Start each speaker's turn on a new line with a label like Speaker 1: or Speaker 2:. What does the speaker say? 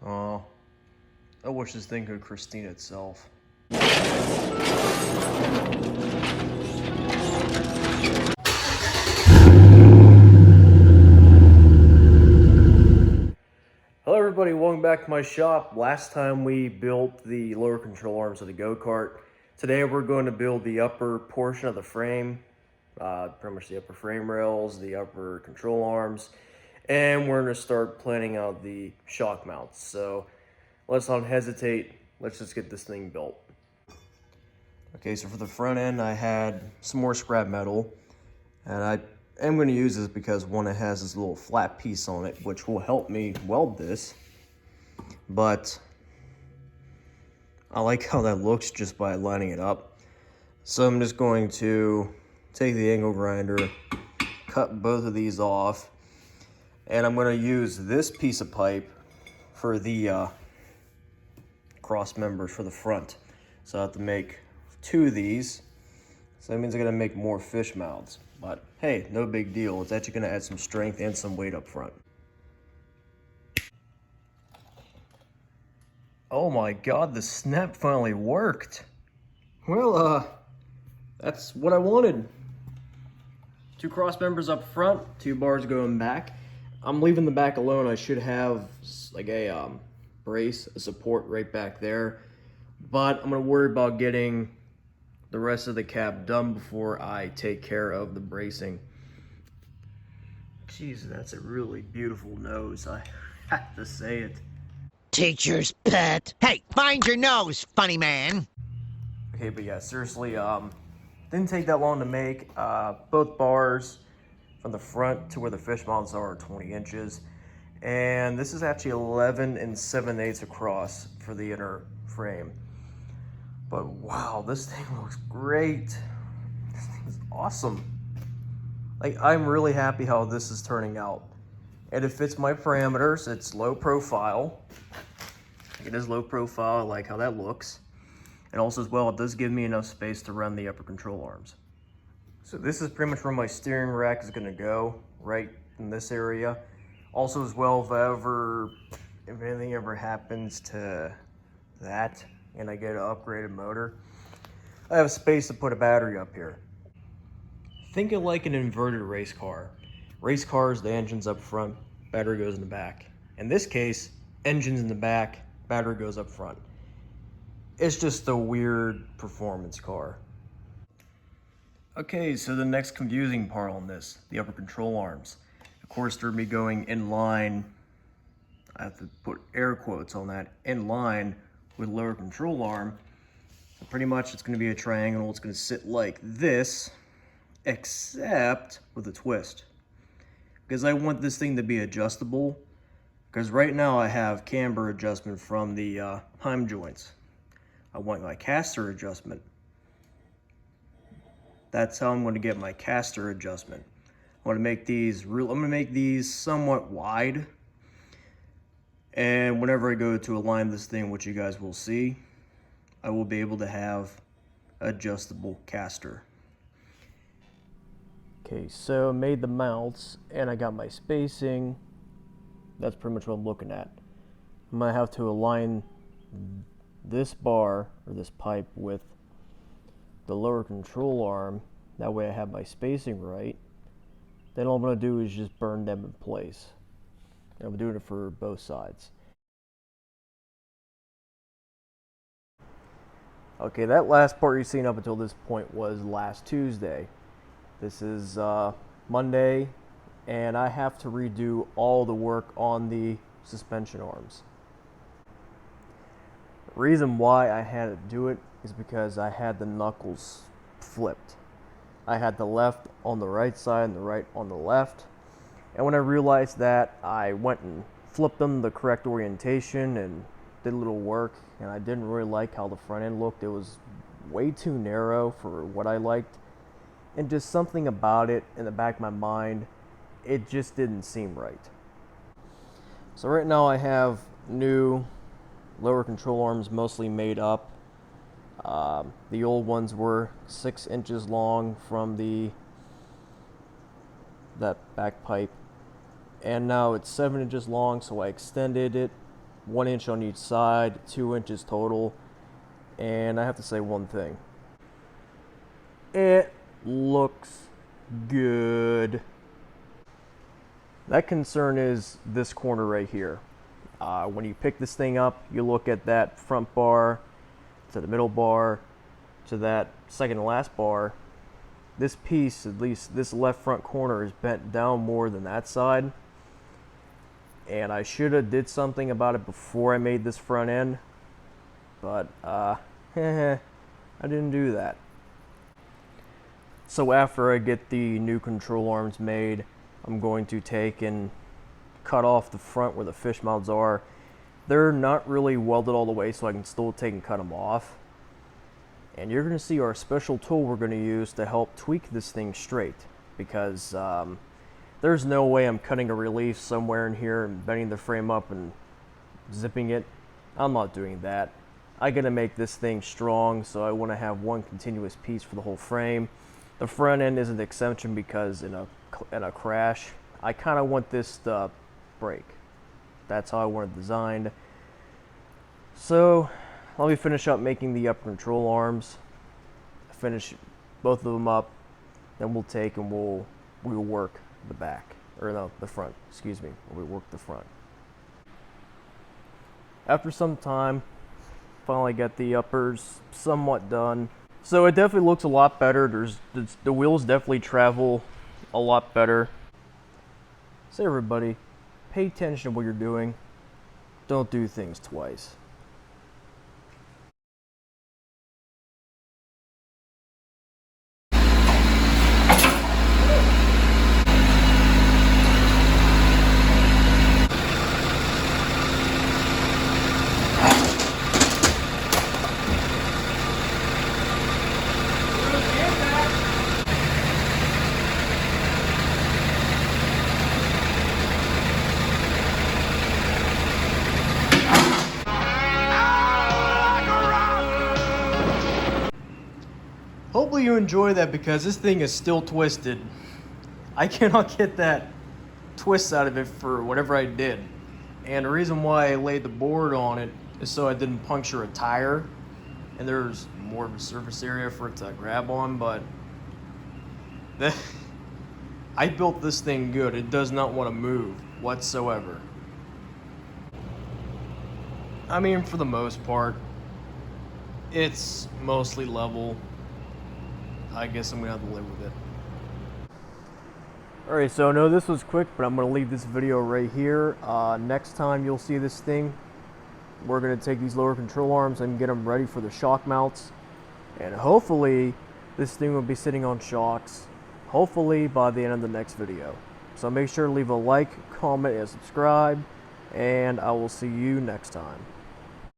Speaker 1: Oh, I wish this thing could Christine itself. Hello everybody, welcome back to my shop. Last time we built the lower control arms of the go-kart. Today we're going to build the upper portion of the frame, pretty much the upper frame rails, the upper control arms, and we're going to start planning out the shock mounts. So let's not hesitate, let's just get this thing built. Okay, so for the front end I had some more scrap metal, and I am going to use this because one, it has this little flat piece on it which will help me weld this, but I like how that looks just by lining it up. So I'm just going to take the angle grinder, cut both of these off, and I'm going to use this piece of pipe for the cross members for the front. So I have to make 2 of these. So that means I'm going to make more fish mouths. But hey, no big deal. It's actually going to add some strength and some weight up front. Oh my god, the snap finally worked. Well, that's what I wanted. 2 cross members up front, 2 bars going back. I'm leaving the back alone. I should have like a brace, a support right back there. But I'm going to worry about getting the rest of the cab done before I take care of the bracing. Jeez, that's a really beautiful nose. I have to say it.
Speaker 2: Teacher's pet. Hey, mind your nose, funny man.
Speaker 1: Okay, but yeah, seriously, didn't take that long to make. Both bars from the front to where the fish mounts are 20 inches. And this is actually 11 7/8 across for the inner frame. But wow, this thing looks great. This thing is awesome. Like, I'm really happy how this is turning out. And it fits my parameters. It's low profile. It is low profile. I like how that looks. And also as well, it does give me enough space to run the upper control arms. So this is pretty much where my steering rack is gonna go, right in this area. Also as well, if anything ever happens to that and I get an upgraded motor, I have space to put a battery up here. Think of like an inverted race car. Race cars, the engine's up front, battery goes in the back. In this case, engine's in the back, battery goes up front. It's just a weird performance car. Okay, so the next confusing part on this, the upper control arms. Of course, they're me going in line, I have to put air quotes on that, in line with lower control arm. So pretty much it's gonna be a triangle, it's gonna sit like this, except with a twist. Because I want this thing to be adjustable, because right now I have camber adjustment from the Heim joints. I want my caster adjustment. That's how I'm going to get my caster adjustment. I want to make these I'm going to make these somewhat wide. And whenever I go to align this thing, which you guys will see, I will be able to have adjustable caster. Okay, so I made the mounts and I got my spacing. That's pretty much what I'm looking at. I'm going to have to align this bar or this pipe with the lower control arm. That way I have my spacing right. Then all I'm going to do is just burn them in place. And I'm doing it for both sides. Okay, that last part you've seen up until this point was last Tuesday. This is Monday, and I have to redo all the work on the suspension arms. The reason why I had to do it is because I had the knuckles flipped. I had the left on the right side and the right on the left. And when I realized that, I went and flipped them the correct orientation and did a little work. And I didn't really like how the front end looked. It was way too narrow for what I liked. And just something about it in the back of my mind, it just didn't seem right. So right now I have new lower control arms mostly made up. The old ones were 6 inches long from that back pipe, and now it's 7 inches long, so I extended it 1 inch on each side, 2 inches total. And I have to say one thing. It looks good. That concern is this corner right here. When you pick this thing up, you look at that front bar, to the middle bar, to that second to last bar. This piece, at least this left front corner, is bent down more than that side. And I should have did something about it before I made this front end, but I didn't do that. So after I get the new control arms made, I'm going to take and cut off the front where the fish mouths are. They're not really welded all the way, so I can still take and cut them off. And you're going to see our special tool we're going to use to help tweak this thing straight, because there's no way I'm cutting a relief somewhere in here and bending the frame up and zipping it. I'm not doing that. I got to make this thing strong, so I want to have one continuous piece for the whole frame. The front end is an exception because in a crash, I kind of want this to break. That's how I want it designed. So let me finish up making the upper control arms. Finish both of them up, then we'll take and we'll work the back, or no, the front. Excuse me. We'll work the front. After some time, finally got the uppers somewhat done. So it definitely looks a lot better. The wheels definitely travel a lot better. So everybody, pay attention to what you're doing. Don't do things twice. Hopefully you enjoy that, because this thing is still twisted. I cannot get that twist out of it for whatever I did. And the reason why I laid the board on it is so I didn't puncture a tire. And there's more of a surface area for it to grab on, but I built this thing good. It does not want to move whatsoever. I mean, for the most part, it's mostly level. I guess I'm gonna have to live with it. Alright, so I know this was quick, but I'm gonna leave this video right here. Next time you'll see this thing, we're gonna take these lower control arms and get them ready for the shock mounts. And hopefully, this thing will be sitting on shocks, hopefully by the end of the next video. So make sure to leave a like, comment, and subscribe, and I will see you next time.